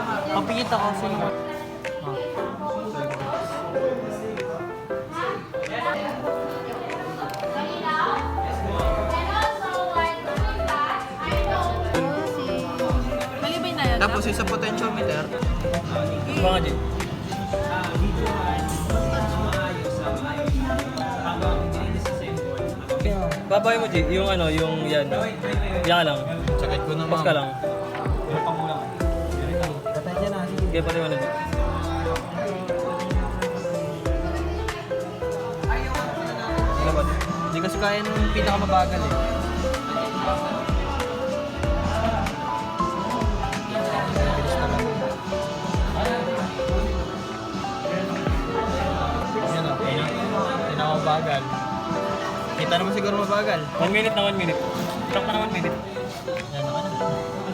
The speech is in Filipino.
Papikit ako sa iyo. Malibay na yun. Tapos yung sa potentiometer, Iba nga din. Babay mo, G. Yung ano, yung yan. Yan ka lang. sakit ko naman. Pas ka lang. Patensya na, sige. Kaya pala yung ano. Ano ba? Hindi kasi kaya nung pinakamabagal eh. Yan o, pinakamabagal. Kita naman siguro mabagal. 1 minute na 1 minute. Stop na na 1 minute. Yan o, ano?